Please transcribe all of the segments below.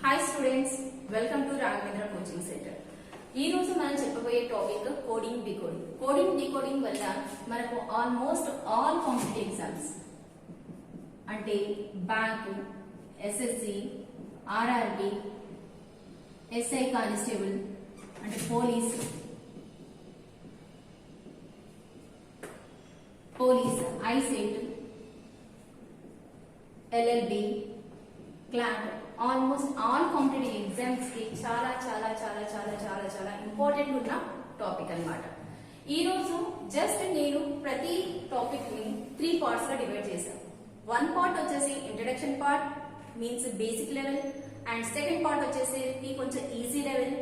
Hi students, welcome to Raghavendra coaching centre. ఈ రోజు మనం చెప్పబోయే topic coding decoding. Coding decoding వల్ల మనకు ఆల్మోస్ట్ ఆల్ కాంపిటేటివ్ ఎగ్జామ్స్ అంటే bank, SSC, RRB, SI constable అంటే police, ICET, LLB, CLAT, almost all competitive exams కి చాలా చాలా చాలా చాలా చాలా చాలా ఇంపార్టెంట్ ఉన్న టాపిక్ అన్నమాట. ఈ రోజు జస్ట్ నేను ప్రతి టాపిక్ ని 3 పార్ట్స్ గా డివైడ్ చేశాను. 1 పార్ట్ వచ్చేసి introduction part, means basic level, and second part వచ్చేసి కొంచెం easy level,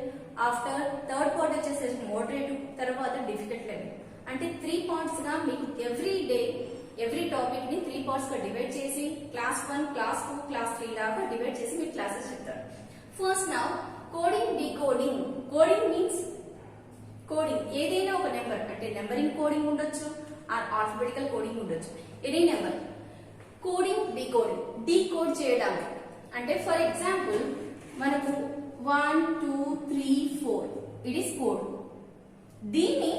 after third part వచ్చేసి మోడరేట్, తర్వాత డిఫికల్ట్ లెవెల్. అంటే 3 పార్ట్స్ గా మీకు ఎవ్రీ టాపిక్ ని 3 పార్ట్స్ గా డివైడ్ చేసి క్లాస్ 1, క్లాస్ 2, క్లాస్ 3 లాగా డివైడ్ చేసి మీకు క్లాసెస్ చెప్తారు. First now coding decoding. Coding means coding ఏదైనా ఒక నెంబర్, అంటే నెంబరింగ్ కోడింగ్ ఉండొచ్చు, ఆల్ఫాబెటికల్ కోడింగ్ ఉండొచ్చు, any number coding decoding, decode చేయడం. అంటే ఫర్ ఎగ్జాంపుల్ మనకు 1 2 3 4 ఇట్ ఈస్ కోడ్. దీన్ని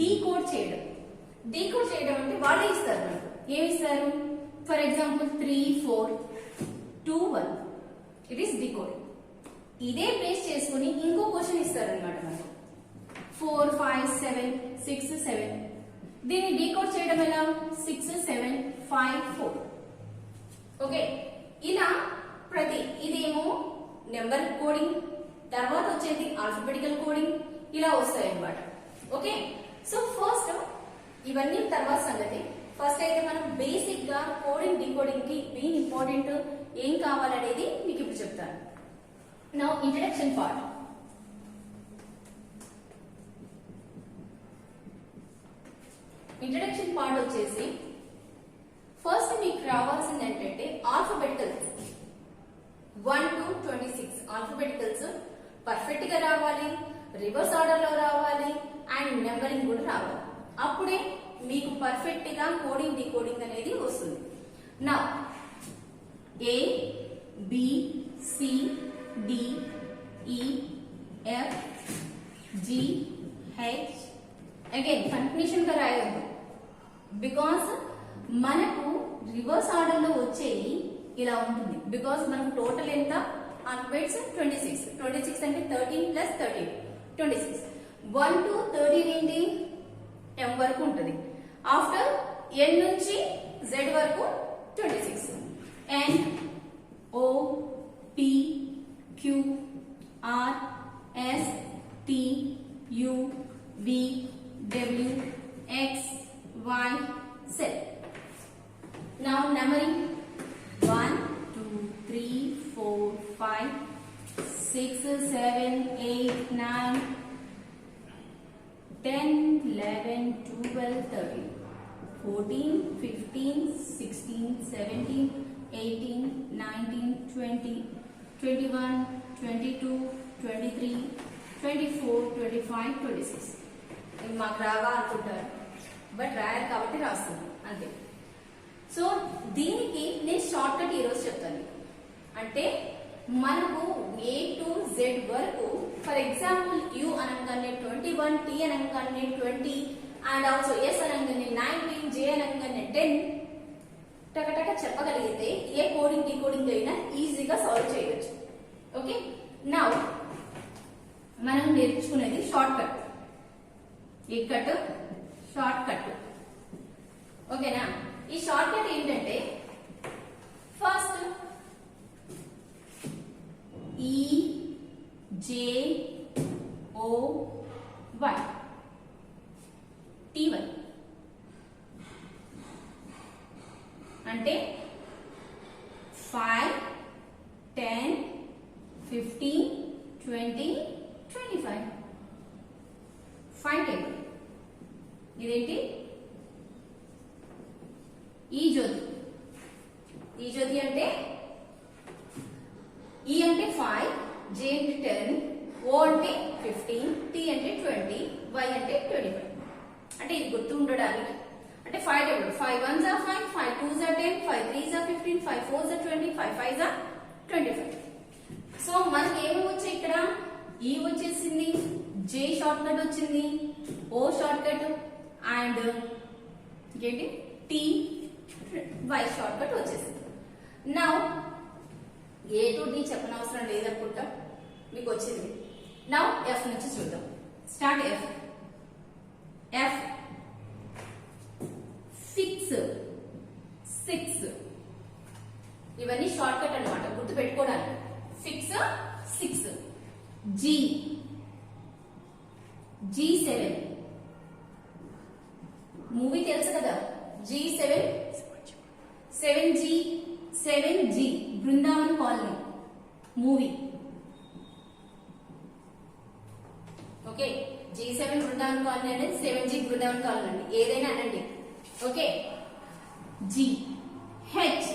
డీకోడ్ చేయడం. డీకోడ్ చేయడం అంటే వాళ్ళే ఇస్తారు మనకు. ఏమి ఇస్తారు? For example 3 4 2 1 it is decode. ఇదే బేస్ చేసుకుని ఇంకో క్వశ్చన్ ఇస్తారు అనమాట మనకు. 4 5 7 6 7. దీన్ని డీకోడ్ చేయడం ఎలా? 6 7 5 4. ఓకే, ఇలా ఇదేమో నెంబర్ కోడింగ్, తర్వాత వచ్చేది ఆల్ఫాబెటికల్ కోడింగ్, ఇలా వస్తాయి అన్నమాట. ఓకే, సో ఫస్ట్ ఇవన్నీ తర్వాత సంగతి. ఫస్ట్ అయితే మనం బేసిక్ గా కోడింగ్ డీకోడింగ్ కి మెయిన్ ఇంపార్టెంట్ ఏం కావాలనేది మీకు ఇప్పుడు చెప్తాను. Now introduction part. Introduction part వచ్చేసి ఫస్ట్ మీకు రావాల్సింది ఏంటంటే ఆల్ఫాబెటికల్స్ 1 to 26 ఆల్ఫాబెటికల్స్ పర్ఫెక్ట్ గా రావాలి, రివర్స్ ఆర్డర్ లో రావాలి, అండ్ నెంబరింగ్ కూడా రావాలి. అప్పుడే మీకు పర్ఫెక్ట్ గా కోడింగ్ డీకోడింగ్ అనేది వస్తుంది. నా ఏ బి సి డి ఈ F G H again continuation గా రాయొద్దు, బికాస్ మనకు రివర్స్ ఆర్డర్ లో వచ్చేది ఇలా ఉంటుంది. బికాస్ మనకు టోటల్ ఎంత ఆల్ఫాబెట్స్ 26 అంటే 13 ప్లస్ 13 26. 1 to 13 ఏంటి? M వరకు ఉంటుంది. ఆఫ్టర్ N నుంచి Z వరకు 26. N O P Q R S T U V W X Y Z. Now numbering 1 2 3 4 5 6 7 8 9 10 11 12 13 14 15 16 17 18 19 20 21 22 23 24 25 26. ఇది మాకు రావా అనుకుంటారు, బట్ రాయాలి కాబట్టి రాస్తున్నాను అంతే. సో దీనికి నేను షార్ట్ కట్ ఈరోజు చెప్తాను. అంటే మనకు A to Z వరకు, ఫర్ ఎగ్జాంపుల్ U అనగానే 21, T అనగానే 20, అండ్ ఆల్సో S అనగానే 19, J అనగానే 10 టకటక చెప్పగలిగితే ఏ కోడింగ్ డీకోడింగ్ అయినా ఈజీగా సాల్వ్ చేయవచ్చు. ఓకే, నౌ మనం నేర్చుకునేది షార్ట్ కట్. ఈ కట్ షార్ట్ కట్. ఓకేనా? ఈ షార్ట్ కట్ ఏంటంటే first E J O Y T1 అంటే 5 10 15 20 25 5 టేబుల్. ఇదేంటి? ఈ జ్యోతి అంటే E అంటే 5, J అంటే 10, O అంటే 15, T అంటే 20, Y అంటే 25. అంటే ఇది గుర్తు ఉండడానికి అంటే 5 table. 5 1s are 5, 5 2s are 10, 5 3s are 15, 5 4s are 20, 5 5s are 25. So మనకి ఏమి వచ్చాయి ఇక్కడ, ఈ వచ్చేసింది, జే షార్ట్ కట్ వచ్చింది, ఓ షార్ట్ కట్ అండ్ ఏంటి టీ వై షార్ట్ కట్ వచ్చేసింది. నౌ ఏ టు డి చెప్పనవసరం లేదనుకుంటా, మీకు వచ్చింది. నౌ ఎఫ్ నుంచి చూద్దాం. Start F. F fix, six, ఇవన్నీ షార్ట్ కట్ అనమాట గుర్తు పెట్టుకోవడానికి. Fix, six. G, G7, movie తెలుసు కదా, G7, 7G, 7G Brindavan colony movie. Okay, G7 Brindavan colony అనేది 7G బృందావన్ కాలనీ అండి, ఏదైనా అనండి. Okay, G. H,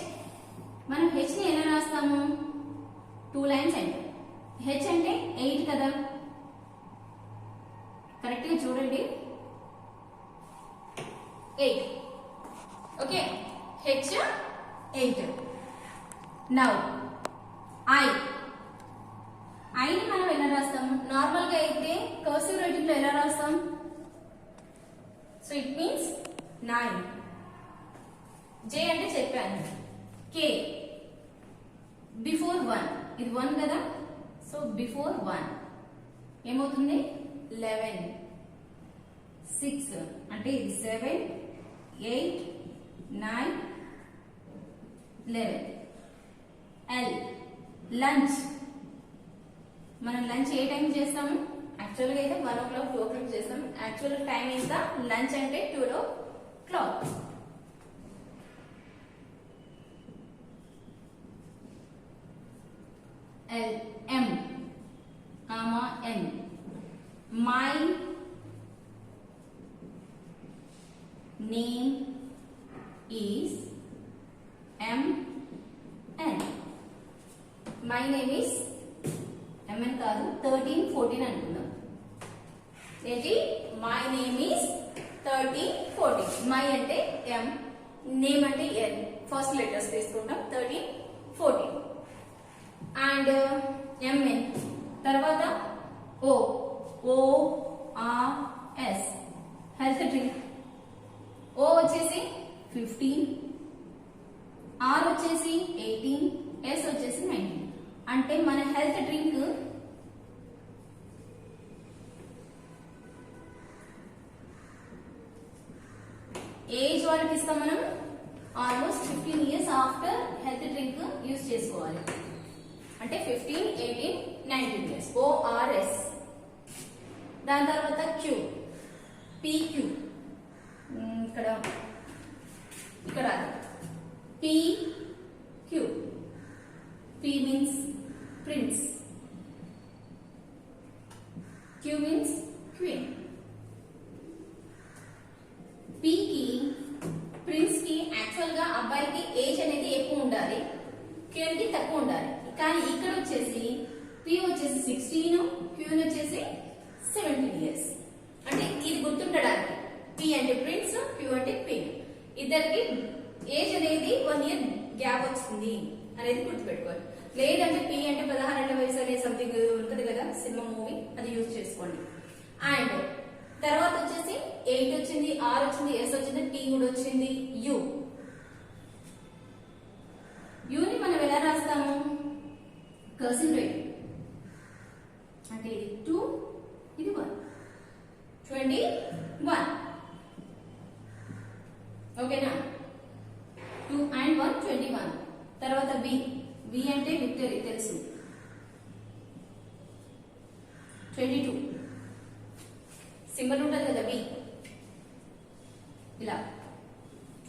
మనం H ని ఎలా రాస్తాము, 2 లైన్స్ అంటే. H అంటే 8 కదా, కరెక్ట్ గా చూడండి, 8. Okay, H 8. Now I. I ని మనం ఎలా రాస్తాం, నార్మల్ గా అయితే కర్సివ్ రైటింగ్ లో ఎలా రాస్తాం, సో ఇట్ మీన్స్ 9. J అంటే చెప్పాను. K, బిఫోర్ 1, ఇది 1 కదా, సో బిఫోర్ 1 ఏమవుతుంది, 11. 6 అంటే ఇది 7, 8, 9, 11. L, lunch. మనం లంచ్ ఏ టైం చేస్తాము, యాక్చువల్ గా అయితే 1 o'clock 2 o'clock చేస్తాం, యాక్చువల్ టైం ఎంత, లంచ్ అంటే 12 o'clock. L, M, N. My name is MN. My name is MN కాదు, 13, 14 అనుకుందాం. ఏంటి, my name is 13, 14. My అంటే M, నేమ్ అంటే N, ఫస్ట్ లెటర్స్ తీసుకుంటాం, 13, 14. అండ్ MN తర్వాత O, ORS, health drink. O వచ్చేసి 15, R వచ్చేసి 18, S వచ్చేసి 19. అంటే మన హెల్త్ డ్రింక్ ఏజ్ వాళ్ళకి ఇస్తాం మనం, almost 15 years after health drink use చేసుకోవాలి, అంటే 15, 18, 19 years. ORS. దాని తర్వాత Q, PQ, ఇక్కడ PQ. P means prince, Q means queen. P కి, ప్రిన్స్ కి యాక్చువల్ గా అబ్బాయికి ఏజ్ అనేది ఎక్కువ ఉండాలి, Q కి తక్కువ ఉండాలి. కానీ ఇక్కడ వచ్చేసి P వచ్చేసి 16, Q వచ్చేసి 17 years. అంటే ఇది గుర్తుండడానికి, P అంటే ప్రిన్స్, Q అంటే క్వీన్, ఇద్దరికి ఏజ్ అనేది 1 year గ్యాప్ వచ్చింది అనేది గుర్తుపెట్టుకోవాలి. లేదంటే P అంటే 16 ఏళ్ల వయసు అనే సంథింగ్ ఉంటుంది కదా సినిమా మూవీ, అది యూజ్ చేసుకోండి. అండ్ తర్వాత వచ్చేసి 8 వచ్చింది, R వచ్చింది, S వచ్చింది, T కూడా వచ్చింది. ని మనం ఎలా రాస్తాము, కర్సివ్ రైటింగ్, అంటే ఇది 2, ఇది 1, 21. ఓకేనా, 2 and 1, 21. తర్వాత V అంటే విక్టరీ తెలుసు, 22. సింబల్ ఉంటుంది కదా V, ఇలా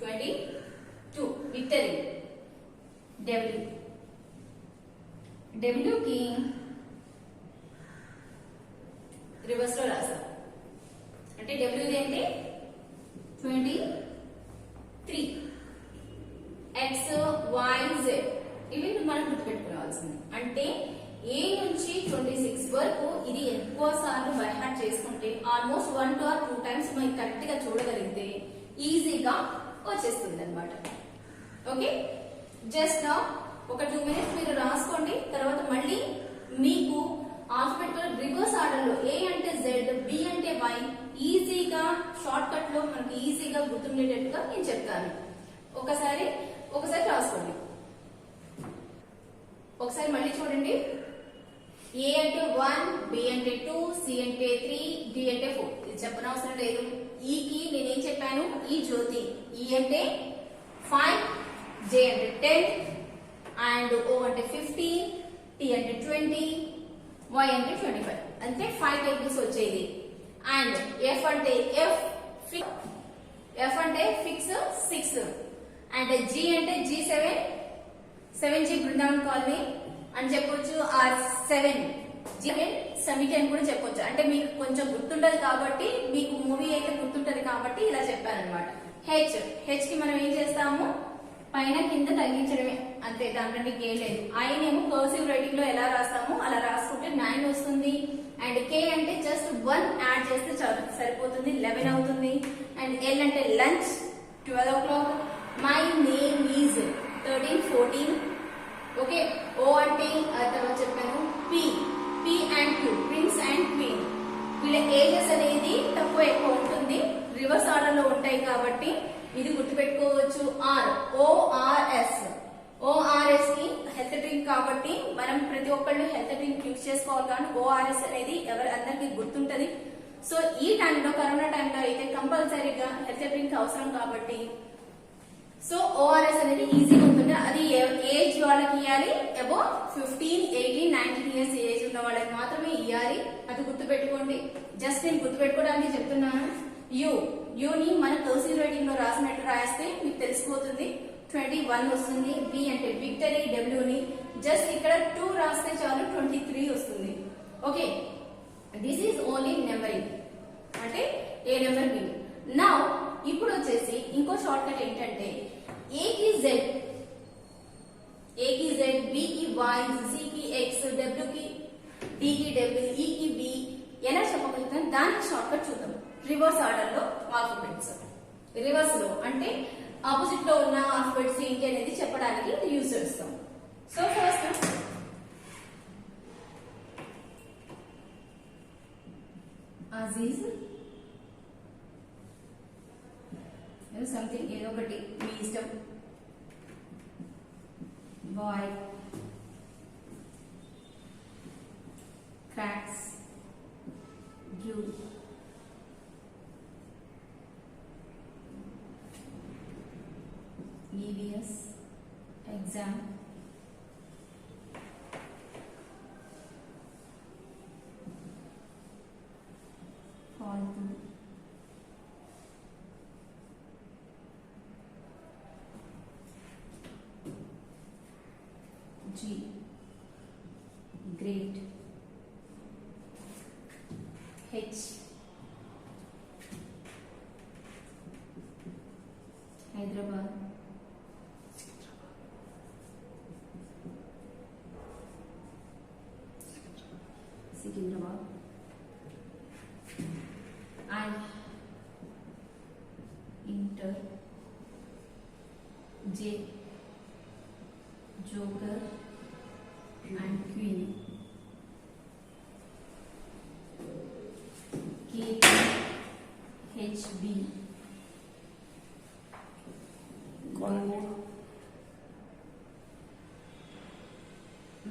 22 విక్టరీ. W కి రివర్స్ లో రాస్తాం, అంటే W ఏంటి 23. X, Y, Z ఇవి మనం గుర్తుపెట్టుకోవాల్సింది. అంటే A నుంచి 26 వరకు ఇది ఎక్కువ సార్లు బై హార్ట్ చేసుకుంటే ఆల్మోస్ట్ 1 to 2 times మనం కరెక్ట్ గా చూడగలిగితే ఈజీగా వచ్చేస్తుంది అనమాట. ఓకే, జస్ట్ నౌ ఒక 2 minutes మీరు రాసుకోండి. తర్వాత మళ్ళీ మీకు ఆల్ఫాబెటికల్ రివర్స్ ఆర్డర్ లో ఏ అంటే జెడ్, బి అంటే వై ఈజీగా షార్ట్ కట్ లో మనకి ఈజీగా గుర్తుండేటట్టుగా నేను చెప్తాను. ఒకసారి రాసుకోండి. ఒకసారి మళ్ళీ చూడండి. ఏ అంటే 1, బి అంటే 2, సి అంటే 3, డి అంటే 4. ఇది చెప్పనవసరం లేదు. ఈ కి నేనేం చెప్పాను? ఈ జ్యోతి. ఈ అంటే 5, జే అంటే 10 అండ్ ఓ అంటే 15, టి అంటే 20, వై అంటే 25. అంటే 5 టేబుల్స్ వచ్చేది. అండ్ ఎఫ్ అంటే ఎఫ్ అంటే ఫిక్స్ 6 అండ్ జి అంటే G7 7G బృందావన్ కాలనీ అని చెప్పొచ్చు. ఆర్ 7 సమితి అని కూడా చెప్పొచ్చు. అంటే మీకు కొంచెం గుర్తుంటది కాబట్టి, మీకు మూవీ అయితే గుర్తుంటది కాబట్టి ఇలా చెప్పాను అనమాట. హెచ్ కి మనం ఏం చేస్తాము? పైన కింద తగ్గించడమే, అంతే. దాంట్లో ఏం లేదు. ఐ నేమో కర్సివ్ రైటింగ్ లో ఎలా రాస్తాము అలా రాసుకుంటే 9 వస్తుంది. అండ్ కే అంటే జస్ట్ 1 యాడ్ చేస్తే చాలు, సరిపోతుంది, 11 అవుతుంది. అండ్ ఎల్ అంటే lunch 12 o'clock. My name is 13, 14. Okay. O అంటే తర్వాత చెప్పాను. P and Q, prince and queen. వీళ్ళ ఏజెస్ అనేది తక్కువ ఎక్కువ ఉంటుంది, రివర్స్ ఆర్డర్ లో ఉంటాయి కాబట్టి ఇది గుర్తుపెట్టుకోవచ్చు. ఓఆర్ఎస్ కి హెల్త్ డ్రింక్ కాబట్టి మనం ప్రతి ఒక్కళ్ళు హెల్త్ డ్రింక్ యూజ్ చేసుకోవాలి. కానీ ఓఆర్ఎస్ అనేది అందరికి గుర్తుంటది. సో ఈ టైంలో, కరోనా టైంలో అయితే కంపల్సరీగా హెల్త్ డ్రింక్ అవసరం కాబట్టి సో ఓఆర్ఎస్ అనేది ఈజీగా ఉంటుంది. అది ఏజ్ వాళ్ళకి ఇవ్వాలి. అబౌవ్ 15, 18, 19 years ఏజ్ ఉన్న వాళ్ళకి మాత్రమే ఇవ్వాలి. అది గుర్తుపెట్టుకోండి. జస్ట్ నేను గుర్తుపెట్టుకోవడానికి చెప్తున్నాను. యూని మన కర్సివ్ రైటింగ్ లో రాసినట్టు రాస్తే మీకు తెలిసిపోతుంది. 21 వస్తుంది. బి అంటే విక్టరీ, డబ్ల్యూ ని జస్ట్ ఇక్కడ 2 రాస్తే చాలు, 23 వస్తుంది. Okay. This is only numbering, అంటే ఏ నెంబర్ బి. నౌ ఇప్పుడు వచ్చేసి ఇంకో షార్ట్ కట్ ఏంటంటే ఏ కి జెడ్, బి కి వై, సి కి ఎక్స్, డబ్ల్యూ కి డి కి డబ్ల్యూ, ఈ కి బి ఎలా చెప్పగలుగుతాం దానికి షార్ట్ కట్ చూద్దాం. రివర్స్ ఆర్డర్ లో ఆల్ఫాబెట్స్, రివర్స్ లో అంటే ఆపోజిట్ లో ఉన్న ఆల్ఫాబెట్స్ ఏంటి అనేది చెప్పడానికి యూజ్ చేస్తాం. సో ఫస్ట్ అజీజ్, సంథింగ్ ఏదో ఒకటి మీ ఇష్టం. Boy, cracks, due, EVS, exam, फालतू, G, great, H, Hyderabad, Secunderabad, I, Inter, J, Joker and Queen, K, HB,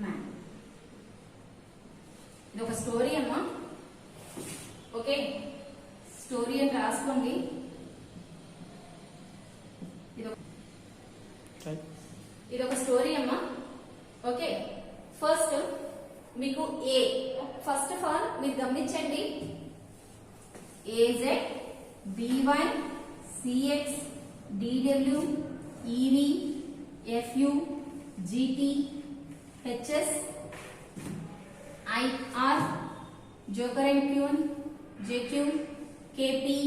man. ఇది ఒక స్టోరీ అమ్మా. ఓకే, స్టోరీ అని రాసుకోండి. ఇది ఒక స్టోరీ అమ్మా. ఓకే, ఫస్ట్ మీకు ఏ, ఫస్ట్ ఆఫ్ ఆల్ మీరు గమనించండి. ఏజెడ్, బి1, CX, DW, EV, FU, GT, HS, IR, joker and queen, JQ, KP,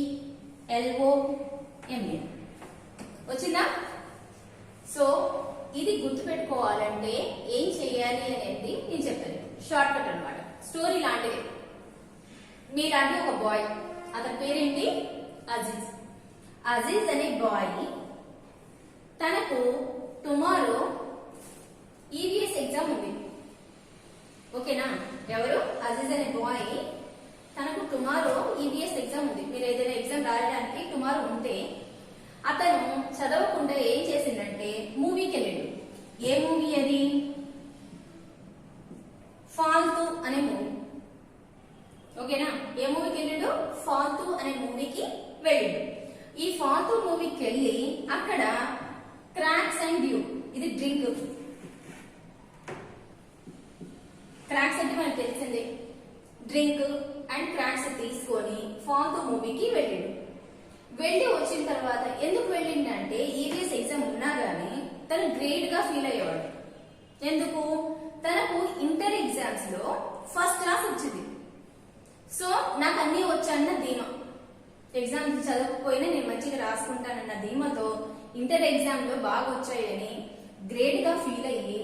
LO, MN. వచ్చిందా? సో ఇది గుర్తుపెట్టుకోవాలంటే ఏం చెయ్యాలి అనేది నేను చెప్తాను. షార్ట్ కట్ అనమాట, స్టోరీ లాంటిది. మీలాంటి ఒక బాయ్, అతని పేరేంటి? అజీజ్. అజీజ్ అనే బాయ్ తనకు టుమారో ఈవీఎస్ ఎగ్జామ్ ఉంది. ఓకేనా? ఎవరు? అజీజ్ అనే బాయ్, తనకు టుమారో ఈవీఎస్ ఎగ్జామ్ ఉంది. మీరు ఏదైనా ఎగ్జామ్ రాయడానికి టుమారో ఉంటే అతను చదవకుండా ఏం చేసిందంటే మూవీకి వెళ్ళాడు. ఏ మూవీ అది? ఫాల్తూ అనే మూవీ. ఓకేనా? ఏ మూవీకి వెళ్ళాడు? ఫాల్తూ అనే మూవీకి వెళ్ళాడు. ఈ ఫాల్తూ మూవీకి వెళ్ళి అక్కడ క్రాక్స్ అండ్ డ్యూ, ఇది డ్రింక్. క్రాక్స్ అంటే మనకు తెలిసిందే, డ్రింక్ అండ్ క్రాక్స్ తీసుకొని ఫాల్తూ మూవీకి వెళ్ళాడు. వెళ్ళి వచ్చిన తర్వాత ఎందుకు వెళ్ళిందంటే ఈవీఎస్ ఎగ్జామ్ ఉన్నా గానీ తను గ్రేట్ గా ఫీల్ అయ్యేవాడు. ఎందుకు? తనకు ఇంటర్ ఎగ్జామ్స్ లో ఫస్ట్ క్లాస్ వచ్చింది. సో నాకు అన్ని వచ్చాన్న ధీమా, ఎగ్జామ్ చదవకపోయినా నేను మంచిగా రాసుకుంటానన్న ధీమాతో ఇంటర్ ఎగ్జామ్ లో బాగా వచ్చాయని గ్రేట్ గా ఫీల్ అయ్యి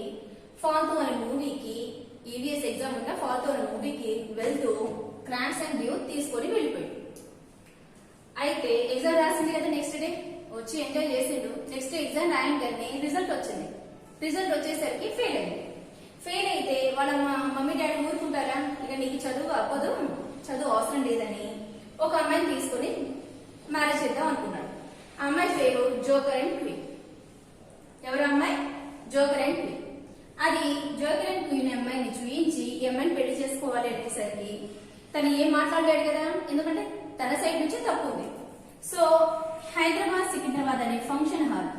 ఫాల్తూ అనే మూవీకి, ఈవీఎస్ ఎగ్జామ్ ఉన్న ఫాల్తూ అనే మూవీకి వెళ్తూ క్రాక్స్ అండ్ డ్యూ తీసుకొని వెళ్ళిపోయాడు. అయితే ఎగ్జామ్ రాసింది కదా, నెక్స్ట్ డే వచ్చి ఎంజాయ్ చేసిండు. నెక్స్ట్ ఎగ్జామ్ రాయంగానే రిజల్ట్ వచ్చింది. రిజల్ట్ వచ్చేసరికి ఫెయిల్ అయింది. ఫెయిల్ అయితే వాళ్ళ మమ్మీ డాడీ ఊరుకుంటారా? ఇక నీకు చదువు అవ్వదు, చదువు అవసరం లేదని ఒక అమ్మాయిని తీసుకొని మ్యారేజ్ చేద్దాం అనుకున్నాడు. ఆ అమ్మాయి పేరు జోకర్ అండ్ క్వీన్. ఎవరు అమ్మాయి? Joker and queen. అది జోకర్ అండ్ క్వీన్ అమ్మాయిని చూయించి ఈ అమ్మాయిని పెళ్లి చేసుకోవాలి అనేసరికి తను ఏం మాట్లాడలేడు కదా, ఎందుకంటే తన సైడ్ నుంచి తప్పు ఉంది. సో హైదరాబాద్ సికింద్రాబాద్ అనే ఫంక్షన్ హాల్,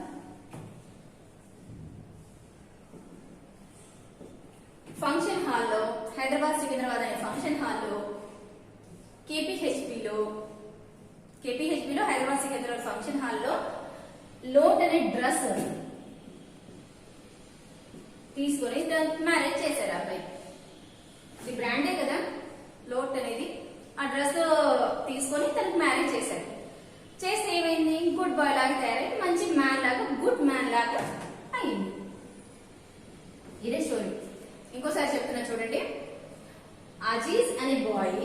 హైదరాబాద్ సికింద్రాబాద్ అనే ఫంక్షన్ హాల్లో కేపీహెచ్పిలో హైదరాబాద్ సికింద్రాబాద్ ఫంక్షన్ హాల్లో లోట్ అనే డ్రెస్ తీసుకొని మ్యారేజ్ చేశారు. అబ్బాయి ఇది బ్రాండే కదా లోట్ అనేది. ఆ డ్రెస్ తీసుకొని తనకు మ్యారేజ్ చేశారు. చేస్తే ఏమైంది? గుడ్ బాయ్ లాగా తయారై మంచి మ్యాన్ లాగా, గుడ్ మ్యాన్ లాగా అయింది. ఇదే స్టోరీ. ఇంకోసారి చెప్తున్నా చూడండి. అజీజ్ అనే బాయ్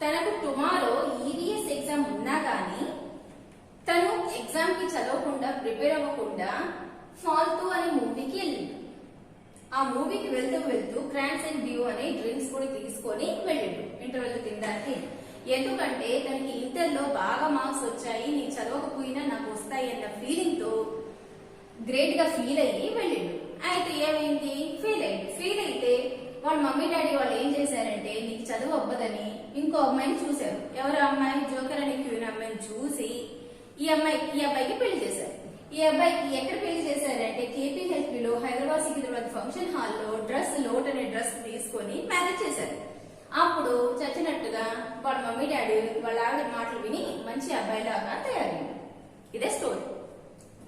తనకు టుమారో ఈవీఎస్ ఎగ్జామ్ ఉన్నా కానీ తను ఎగ్జామ్ కి చదవకుండా, ప్రిపేర్ అవ్వకుండా ఫాల్తూ అనే మూవీకి వెళ్ళింది. ఆ మూవీకి వెళ్తూ క్రాక్స్ అండ్ డ్యూ అనే డ్రింక్స్ కూడా తీసుకొని వెళ్ళాడు ఇంటర్వెల్ తినడానికి. ఎందుకంటే తనకి ఇంటర్ లో బాగా మార్క్స్ వచ్చాయి, నేను చదవకపోయినా నాకు వస్తాయి అన్న ఫీలింగ్ తో గ్రేట్ గా ఫీల్ అయ్యి వెళ్ళాడు. అయితే ఏమైంది? ఫెయిల్ అయ్యింది. ఫెయిల్ అయితే వాళ్ళ మమ్మీ డాడీ వాళ్ళు ఏం చేశారంటే నీకు చదువు అవ్వదని ఇంకో అమ్మాయిని చూశారు. ఎవరు అమ్మాయి? జోకర్ అనే క్వీన్ అమ్మాయిని చూసి ఈ అబ్బాయికి పెళ్లి చేశారు. ఈ అబ్బాయికి ఎక్కడ పెళ్లి చేశారంటే కేపీహెచ్పిలో హైదరాబాద్ సికింద్రాబాద్ ఫంక్షన్ హాల్లో లోట్ అనే డ్రెస్ తీసుకొని మ్యారేజ్ చేశారు. అప్పుడు చచ్చినట్టుగా వాళ్ళ మమ్మీ డాడీ వాళ్ళ ఆవిడ మాటలు విని మంచి అబ్బాయిలాగా తయారైంది. ఇదే స్టోరీ.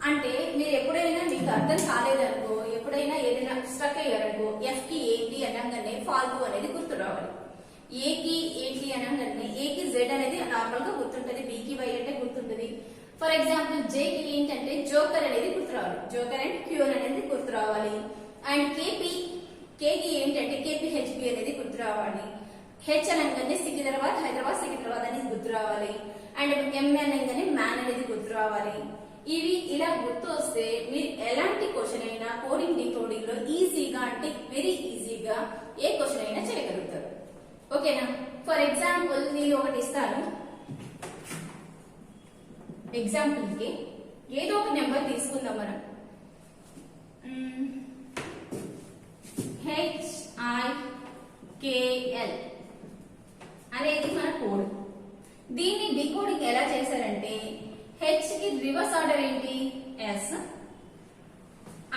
అంటే మీరు ఎప్పుడైనా మీకు అర్థం కాలేదనుకో, ఎప్పుడైనా ఏదైనా స్ట్రక్ అయ్యారనుకో, ఎఫ్ కి ఏంటి అనగానే ఫాల్తూ అనేది గుర్తు రావాలి. ఏకి ఏంటి అనగానే ఏకి జెడ్ అనేది నార్మల్ గా గుర్తుంటది, బికి వై అంటే గుర్తుంటది. ఫర్ ఎగ్జాంపుల్ జేకి ఏంటంటే జోకర్ అనేది గుర్తు రావాలి, జోకర్ అండ్ క్యూర్ అనేది గుర్తు రావాలి. అండ్ కేకి ఏంటంటే కేపీహెచ్పి అనేది గుర్తు రావాలి. హెచ్ అనగానే హైదరాబాద్ సికింద్రాబాద్ అనేది గుర్తు రావాలి. అండ్ ఎం అనగానే మ్యాన్ అనేది గుర్తు రావాలి. ఇవి ఇలా గుర్తు వస్తే మీరు ఎలాంటి క్వశ్చన్ అయినా కోడింగ్ డీకోడింగ్ లో ఈజీగా, అంటే వెరీ ఈజీగా ఏ క్వశ్చన్ అయినా చేయగలుగుతారు. ఓకేనా? ఫర్ ఎగ్జాంపుల్ నేను ఒకటి ఇస్తాను. ఎగ్జాంపుల్ కి ఏదో ఒక నెంబర్ తీసుకుందాం మనం. HIKL అనేది మన కోడ్. దీన్ని డీకోడింగ్ ఎలా చేశారంటే హెచ్ కి రివర్స్ ఆర్డర్ ఏంటి? ఎస్.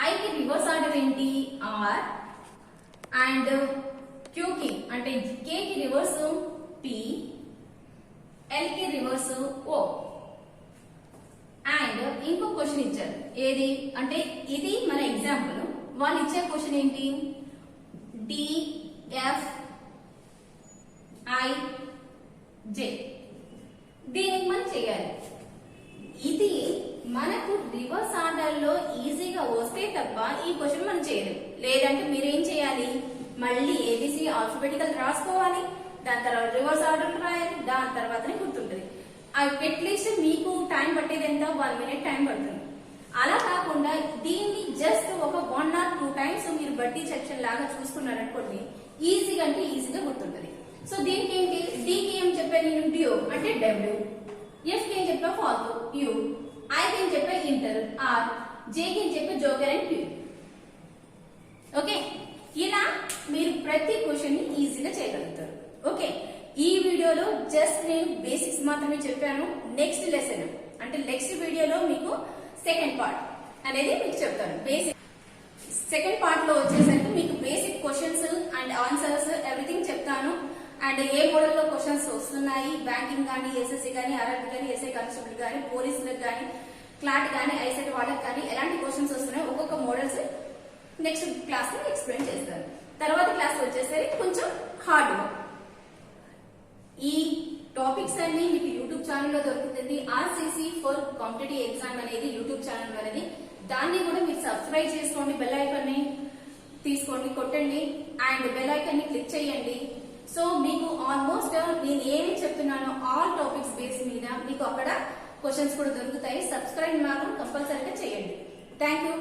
ఐ కి రివర్స్ ఆర్డర్ ఏంటి? ఆర్. అండ్ క్యూ కి అంటే కే కి రివర్స్ పి, ఎల్ కి రివర్స్ ఓ. అండ్ ఇంకో క్వశ్చన్ ఇచ్చారు. ఏది అంటే ఇది మన ఎగ్జాంపుల్. వాళ్ళు ఇచ్చే క్వశ్చన్ ఏంటి? DFIJ. దీనికి మనం చేయాలి. ఇది మనకు రివర్స్ ఆర్డర్ లో ఈజీగా వస్తే తప్ప ఈ క్వశ్చన్ మనం చేయలేం. లేదంటే మీరేం చేయాలి? మళ్ళీ ఏబిసి ఆల్ఫాబెటికల్ రాసుకోవాలి, దాని తర్వాత రివర్స్ ఆర్డర్ రాయాలి, దాని తర్వాతనే గుర్తుంటుంది. అట్లీస్ట్ మీకు టైం పట్టేది ఎంత? 1 minute టైం పడుతుంది. అలా కాకుండా దీన్ని జస్ట్ ఒక 1 or 2 times పాయింట్స్ మీరు బట్టి సెక్షన్ లాగా చూసుకున్నారనుకోండి, ఈజీగా అంటే ఈజీగా గుర్తుంటది. సో దీనికి ఏంటి, డీకి ఏం చెప్పాను నేను, డ్యూ అంటే డబ్ల్యూ, ఎఫ్ కి ఏం చెప్పా ఫాల్తూ యూ, ఐ కి ఏం చెప్పా ఇంటర్ ఆర్, జే కి ఏం చెప్పా జోకర్ అండ్ క్యూ. ఓకే, ఇలా మీరు ప్రతి క్వశ్చన్ ని ఈజీగా చేయగలుగుతారు. ఓకే, ఈ వీడియోలో జస్ట్ నేను బేసిక్స్ మాత్రమే చెప్పాను. నెక్స్ట్ లెసన్ అంటే నెక్స్ట్ వీడియోలో మీకు సెకండ్ పార్ట్ అనేది మీకు చెప్తాను. బేసిక్ సెకండ్ పార్ట్ లో వచ్చేసరికి మీకు basic questions and answers everything చెప్తాను. అండ్ ఏ మోడల్ లో క్వశ్చన్స్ వస్తున్నాయి, బ్యాంకింగ్ కానీ, ఎస్ఎస్సి కానీ, ఆర్ఆర్బి కానీ, ఎస్ఐ కానిస్టేబుల్ కానీ, పోలీసులకు కానీ, క్లాట్ కానీ, ఐసెట్ వాళ్ళకి కానీ ఎలాంటి క్వశ్చన్స్ వస్తున్నాయి ఒక్కొక్క మోడల్స్ నెక్స్ట్ క్లాస్ లో ఎక్స్ప్లెయిన్ చేస్తాను. తర్వాత క్లాస్ వచ్చేసరికి కొంచెం హార్డ్. ఈ టాపిక్స్ అన్ని మీకు యూట్యూబ్ ఛానల్ లో దొరుకుతుంది. ఆర్సిసి ఫర్ కాంపిటేటివ్ ఎగ్జామ్ అనేది యూట్యూబ్ ఛానల్ అనేది, దాన్ని కూడా మీరు సబ్స్క్రైబ్ చేసుకోండి, బెల్ ఐకాన్ ని తీసుకోండి, కొట్టండి అండ్ బెల్ ఐకాన్ ని క్లిక్ చేయండి. సో మీకు ఆల్మోస్ట్ నేను ఏమి చెప్తున్నానో ఆల్ టాపిక్స్ బేస్ మీద మీకు అక్కడ క్వశ్చన్స్ కూడా దొరుకుతాయి. సబ్స్క్రైబ్ మాత్రం కంపల్సరీగా చేయండి. Thank you.